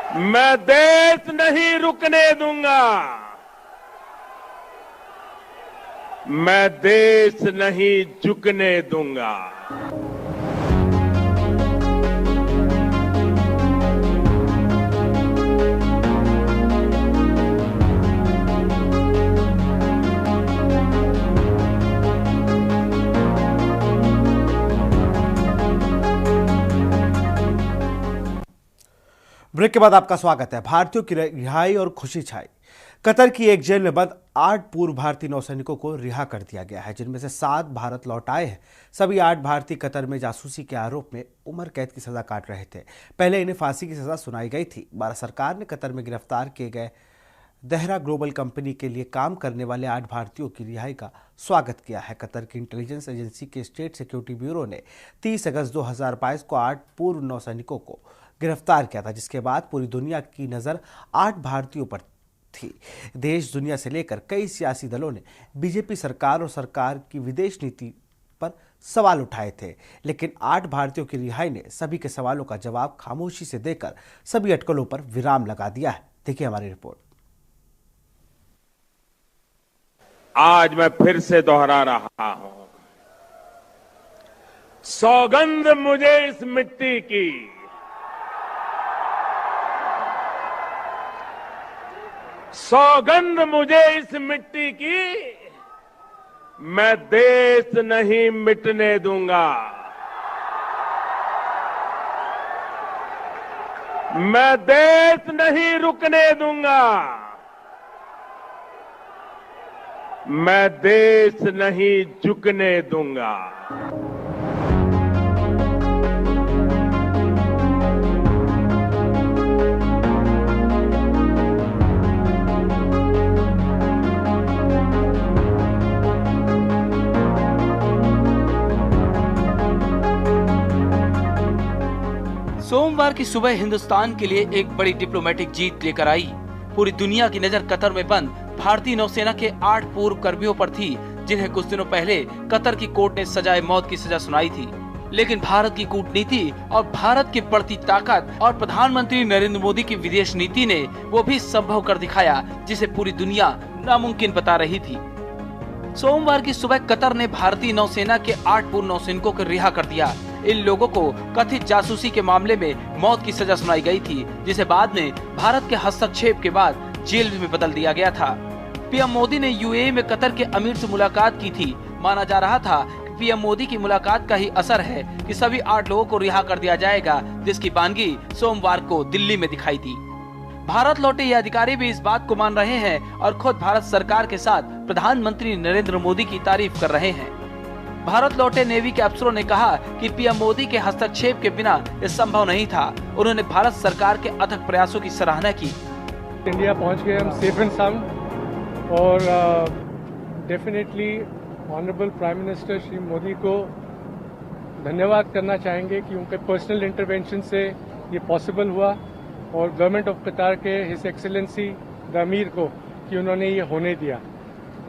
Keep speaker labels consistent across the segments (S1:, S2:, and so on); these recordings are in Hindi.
S1: मैं देश नहीं रुकने दूंगा। मैं देश नहीं झुकने दूंगा।
S2: ब्रेक के बाद आपका स्वागत है। भारतीयों की रिहाई और खुशी छाई। कतर की एक जेल में बंद 8 पूर्व भारतीय नौसैनिकों को रिहा कर दिया गया है, जिनमें से 7 भारत लौट आए हैं। सभी 8 भारतीय कतर में जासूसी के आरोप में उम्र कैद की सजा काट रहे थे। पहले इन्हें फांसी की सजा सुनाई गई थी। भारत सरकार ने कतर में गिरफ्तार किए गए देहरा ग्लोबल कंपनी के लिए काम करने वाले 8 भारतीयों की रिहाई का स्वागत किया है। कतर की इंटेलिजेंस एजेंसी के स्टेट सिक्योरिटी ब्यूरो ने 30 अगस्त 2022 को 8 पूर्व नौसैनिकों को गिरफ्तार किया था, जिसके बाद पूरी दुनिया की नज़र 8 भारतीयों पर थी। देश दुनिया से लेकर कई सियासी दलों ने बीजेपी सरकार और सरकार की विदेश नीति पर सवाल उठाए थे, लेकिन 8 भारतीयों की रिहाई ने सभी के सवालों का जवाब खामोशी से देकर सभी अटकलों पर विराम लगा दिया है। देखिए हमारी रिपोर्ट।
S1: आज मैं फिर से दोहरा रहा हूं, सौगंध मुझे इस मिट्टी की, सौगंध मुझे इस मिट्टी की, मैं देश नहीं मिटने दूंगा। मैं देश नहीं रुकने दूंगा। मैं देश नहीं झुकने दूंगा।
S3: सोमवार की सुबह हिंदुस्तान के लिए एक बड़ी डिप्लोमेटिक जीत लेकर आई। पूरी दुनिया की नजर कतर में बंद भारतीय नौसेना के 8 पूर्व कर्मियों पर थी, जिन्हें कुछ दिनों पहले कतर की कोर्ट ने सजाए मौत की सजा सुनाई थी। लेकिन भारत की कूटनीति और भारत की बढ़ती ताकत और प्रधानमंत्री नरेंद्र मोदी की विदेश नीति ने वो भी संभव कर दिखाया, जिसे पूरी दुनिया नामुमकिन बता रही थी। सोमवार की सुबह कतर ने भारतीय नौसेना के 8 पूर्व नौसैनिकों को रिहा कर दिया। इन लोगों को कथित जासूसी के मामले में मौत की सजा सुनाई गई थी, जिसे बाद में भारत के हस्तक्षेप के बाद जेल में बदल दिया गया था। पीएम मोदी ने यूएई में कतर के अमीर से मुलाकात की थी। माना जा रहा था कि पीएम मोदी की मुलाकात का ही असर है कि सभी 8 लोगों को रिहा कर दिया जाएगा, जिसकी बानगी सोमवार को दिल्ली में दिखाई दी। भारत लौटे ये अधिकारी भी इस बात को मान रहे हैं और खुद भारत सरकार के साथ प्रधानमंत्री नरेंद्र मोदी की तारीफ कर रहे हैं। भारत लौटे नेवी के अफसरों ने कहा कि पीएम मोदी के हस्तक्षेप के बिना यह संभव नहीं था। उन्होंने भारत सरकार के अथक प्रयासों की सराहना की।
S4: इंडिया पहुंच गए हम सेफ एंड साउंड और definitely honourable prime minister Shri Modi को धन्यवाद करना चाहेंगे कि उनके पर्सनल इंटरवेंशन से ये पॉसिबल हुआ और गवर्नमेंट ऑफ कतार के हिज एक्सेलेंसी द अमीर को कि उन्होंने ये होने दिया।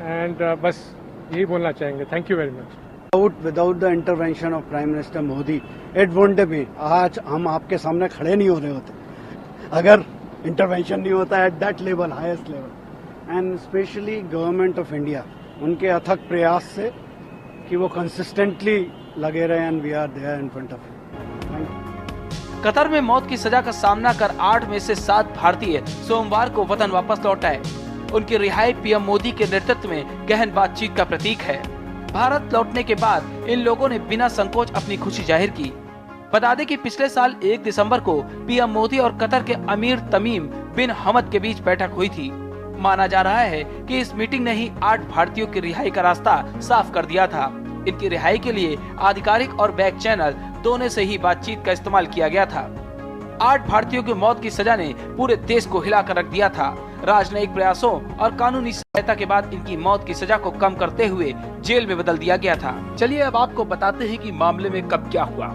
S4: एंड बस यही बोलना चाहेंगे। Thank you very much.
S5: Without the intervention of Prime Minister Modi, it wouldn't be. आज हम आपके सामने खड़े नहीं हो रहे होते अगर इंटरवेंशन नहीं होता at that level, highest level. And specially government of India, उनके अथक प्रयास से कि वो कंसिस्टेंटली लगे रहे and we are there in front of you.
S3: Qatar में मौत की सजा का सामना कर 8 में से 7 भारतीय सोमवार को वतन वापस लौट आए। उनकी रिहाई पीएम मोदी के नेतृत्व में गहन बातचीत का प्रतीक है। भारत लौटने के बाद इन लोगों ने बिना संकोच अपनी खुशी जाहिर की। बता दें कि पिछले साल 1 दिसंबर को पीएम मोदी और कतर के अमीर तमीम बिन हमद के बीच बैठक हुई थी। माना जा रहा है कि इस मीटिंग ने ही 8 भारतीयों की रिहाई का रास्ता साफ कर दिया था। इनकी रिहाई के लिए आधिकारिक और बैक चैनल दोनों से ही बातचीत का इस्तेमाल किया गया था। 8 भारतीयों की मौत की सजा ने पूरे देश को हिलाकर रख दिया था। राजनयिक प्रयासों और कानूनी सहायता के बाद इनकी मौत की सजा को कम करते हुए जेल में बदल दिया गया था। चलिए अब आपको बताते हैं कि मामले में कब क्या हुआ।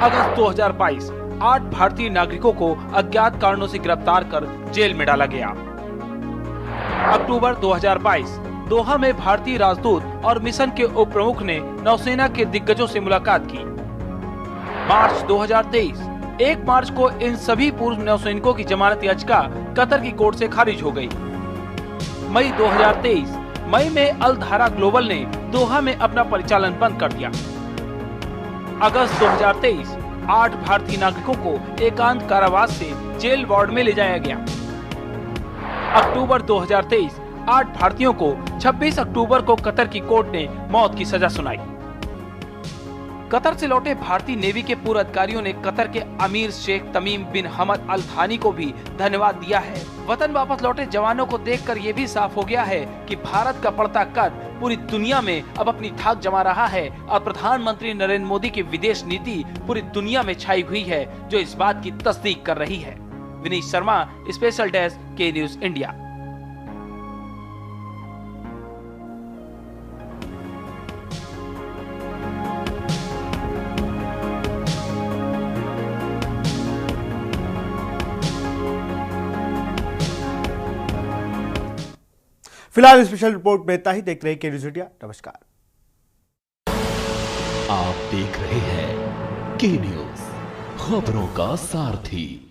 S3: अगस्त 2022, 8 भारतीय नागरिकों को अज्ञात कारणों से गिरफ्तार कर जेल में डाला गया। अक्टूबर 2022, दोहा में भारतीय राजदूत और मिशन के उप प्रमुख ने नौसेना के दिग्गजों से मुलाकात की। मार्च 2023, 1 मार्च को इन सभी पूर्व नौसैनिकों की जमानत याचिका कतर की कोर्ट से खारिज हो गई। मई 2023 मई में अल धारा ग्लोबल ने दोहा में अपना परिचालन बंद कर दिया। अगस्त 2023 8 भारतीय नागरिकों को एकांत कारावास से जेल वार्ड में ले जाया गया। अक्टूबर 2023 8 भारतीयों को 26 अक्टूबर को कतर की कोर्ट ने मौत की सजा सुनाई। कतर से लौटे भारतीय नेवी के पूर्व अधिकारियों ने कतर के अमीर शेख तमीम बिन हमद अल थानी को भी धन्यवाद दिया है। वतन वापस लौटे जवानों को देखकर ये भी साफ हो गया है कि भारत का बढ़ता कद पूरी दुनिया में अब अपनी धाक जमा रहा है और प्रधानमंत्री नरेंद्र मोदी की विदेश नीति पूरी दुनिया में छाई हुई है, जो इस बात की तस्दीक कर रही है। विनीत शर्मा, स्पेशल डेस्क, के न्यूज इंडिया।
S2: फिलहाल स्पेशल रिपोर्ट में इतना ही। देख रहे हैं के न्यूज इंडिया। नमस्कार।
S6: आप देख रहे हैं के न्यूज, खबरों का सारथी।